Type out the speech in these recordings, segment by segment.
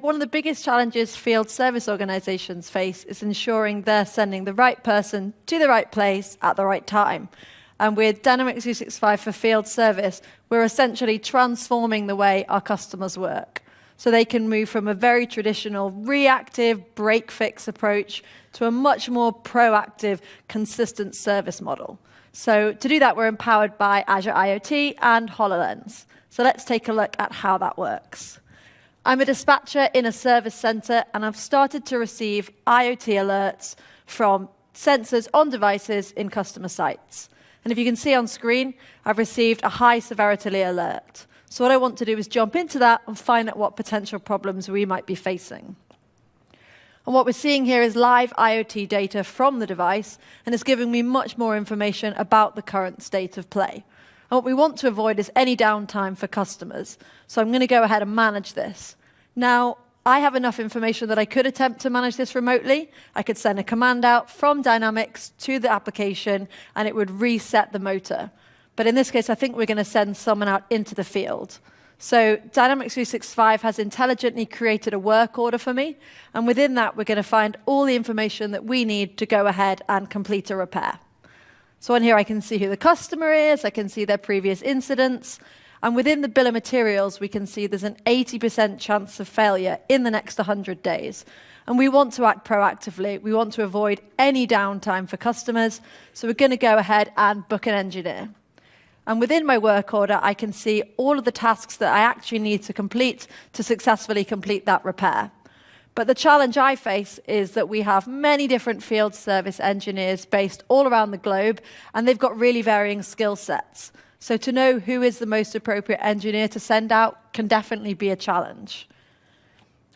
one of the biggest challenges field service organizations face is ensuring they're sending the right person to the right place at the right time. And with Dynamics 365 for field service, we're essentially transforming the way our customers work. So they can move from a very traditional reactive break-fix approach to a much more proactive, consistent service model. So to do that, we're empowered by Azure IoT and Hololens. So let's take a look at how that works. I'm a dispatcher in a service center, and I've started to receive IoT alerts from sensors on devices in customer sites. And if you can see on screen, I've received a high severity alert. So what I want to do is jump into that and find out what potential problems we might be facing. And what we're seeing here is live IoT data from the device, and it's giving me much more information about the current state of play. And what we want to avoid is any downtime for customers. So I'm going to go ahead and manage this. Now, I have enough information that I could attempt to manage this remotely. I could send a command out from Dynamics to the application, and it would reset the motor. But in this case, I think we're going to send someone out into the field. So Dynamics 365 has intelligently created a work order for me, and within that, we're going to find all the information that we need to go ahead and complete a repair. So on here, I can see who the customer is, I can see their previous incidents, and within the bill of materials, we can see there's an 80% chance of failure in the next 100 days. And we want to act proactively. We want to avoid any downtime for customers, so we're going to go ahead and book an engineer. And within my work order, I can see all of the tasks that I actually need to complete to successfully complete that repair. But the challenge I face is that we have many different field service engineers based all around the globe, and they've got really varying skill sets. So to know who is the most appropriate engineer to send out can definitely be a challenge.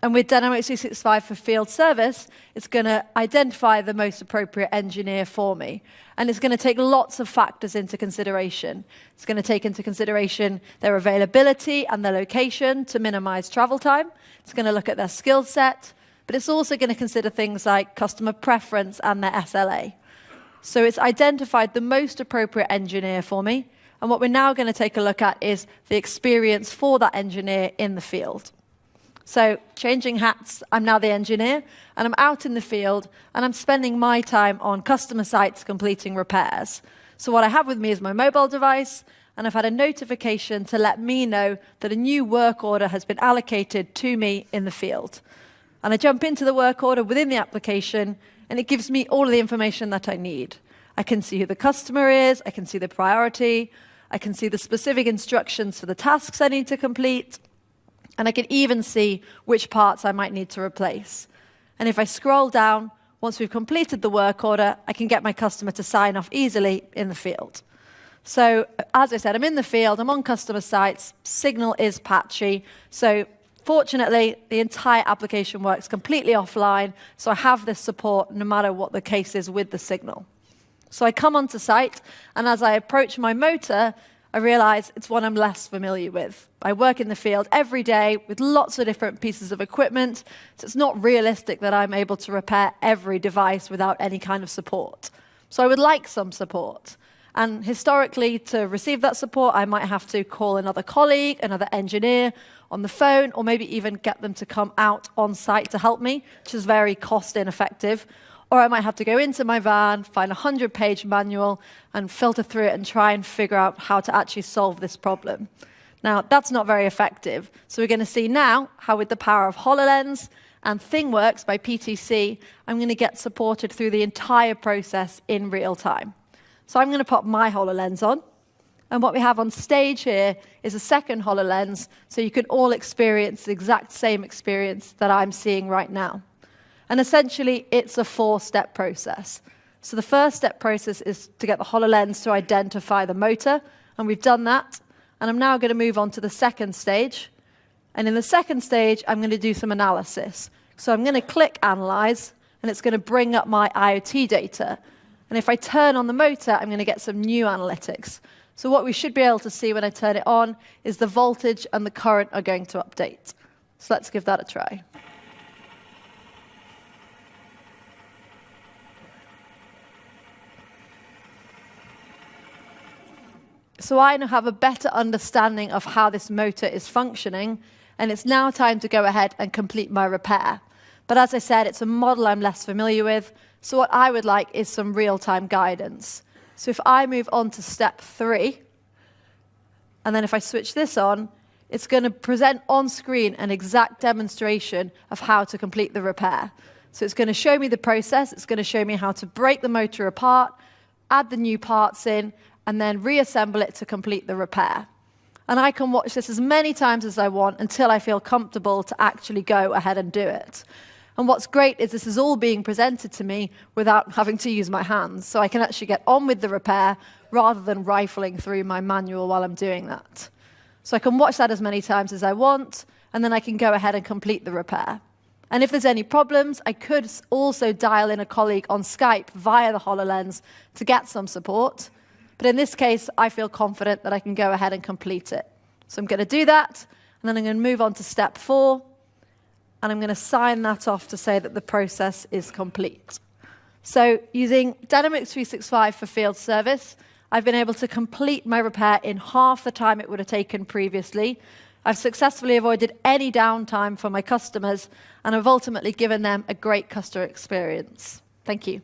And with Dynamics 365 for field service, it's going to identify the most appropriate engineer for me. And it's going to take lots of factors into consideration. It's going to take into consideration their availability and their location to minimize travel time. It's going to look at their skill set, but it's also going to consider things like customer preference and their SLA. So it's identified the most appropriate engineer for me. And what we're now going to take a look at is the experience for that engineer in the field. So changing hats, I'm now the engineer, and I'm out in the field, and I'm spending my time on customer sites completing repairs. So what I have with me is my mobile device, and I've had a notification to let me know that a new work order has been allocated to me in the field. And I jump into the work order within the application, and it gives me all of the information that I need. I can see who the customer is, I can see the priority, I can see the specific instructions for the tasks I need to complete, and I can even see which parts I might need to replace. And if I scroll down, once we've completed the work order, I can get my customer to sign off easily in the field. So as I said, I'm in the field, I'm on customer sites, signal is patchy. So fortunately, the entire application works completely offline, so I have this support no matter what the case is with the signal. So I come onto site, and as I approach my motor, I realize it's one I'm less familiar with. I work in the field every day with lots of different pieces of equipment, so it's not realistic that I'm able to repair every device without any kind of support. So I would like some support. And historically, to receive that support, I might have to call another colleague, another engineer on the phone, or maybe even get them to come out on site to help me, which is very cost ineffective. Or I might have to go into my van, find a 100-page manual, and filter through it and try and figure out how to actually solve this problem. Now, that's not very effective. So we're going to see now how with the power of HoloLens and Thingworx by PTC, I'm going to get supported through the entire process in real time. So I'm going to pop my HoloLens on. And what we have on stage here is a second HoloLens, so you can all experience the exact same experience that I'm seeing right now. And essentially, it's a 4-step process. So the first step process is to get the HoloLens to identify the motor, and we've done that. And I'm now going to move on to the second stage. And in the second stage, I'm going to do some analysis. So I'm going to click Analyze, and it's going to bring up my IoT data. And if I turn on the motor, I'm going to get some new analytics. So what we should be able to see when I turn it on is the voltage and the current are going to update. So let's give that a try. So I now have a better understanding of how this motor is functioning, and it's now time to go ahead and complete my repair. But as I said, it's a model I'm less familiar with, so what I would like is some real-time guidance. So if I move on to step 3, and then if I switch this on, it's going to present on screen an exact demonstration of how to complete the repair. So it's going to show me the process, it's going to show me how to break the motor apart, add the new parts in, and then reassemble it to complete the repair. And I can watch this as many times as I want until I feel comfortable to actually go ahead and do it. And what's great is this is all being presented to me without having to use my hands. So I can actually get on with the repair rather than rifling through my manual while I'm doing that. So I can watch that as many times as I want, and then I can go ahead and complete the repair. And if there's any problems, I could also dial in a colleague on Skype via the HoloLens to get some support. But in this case, I feel confident that I can go ahead and complete it. So I'm going to do that, and then I'm going to move on to step 4, and I'm going to sign that off to say that the process is complete. So using Dynamics 365 for field service, I've been able to complete my repair in half the time it would have taken previously. I've successfully avoided any downtime for my customers, and I've ultimately given them a great customer experience. Thank you.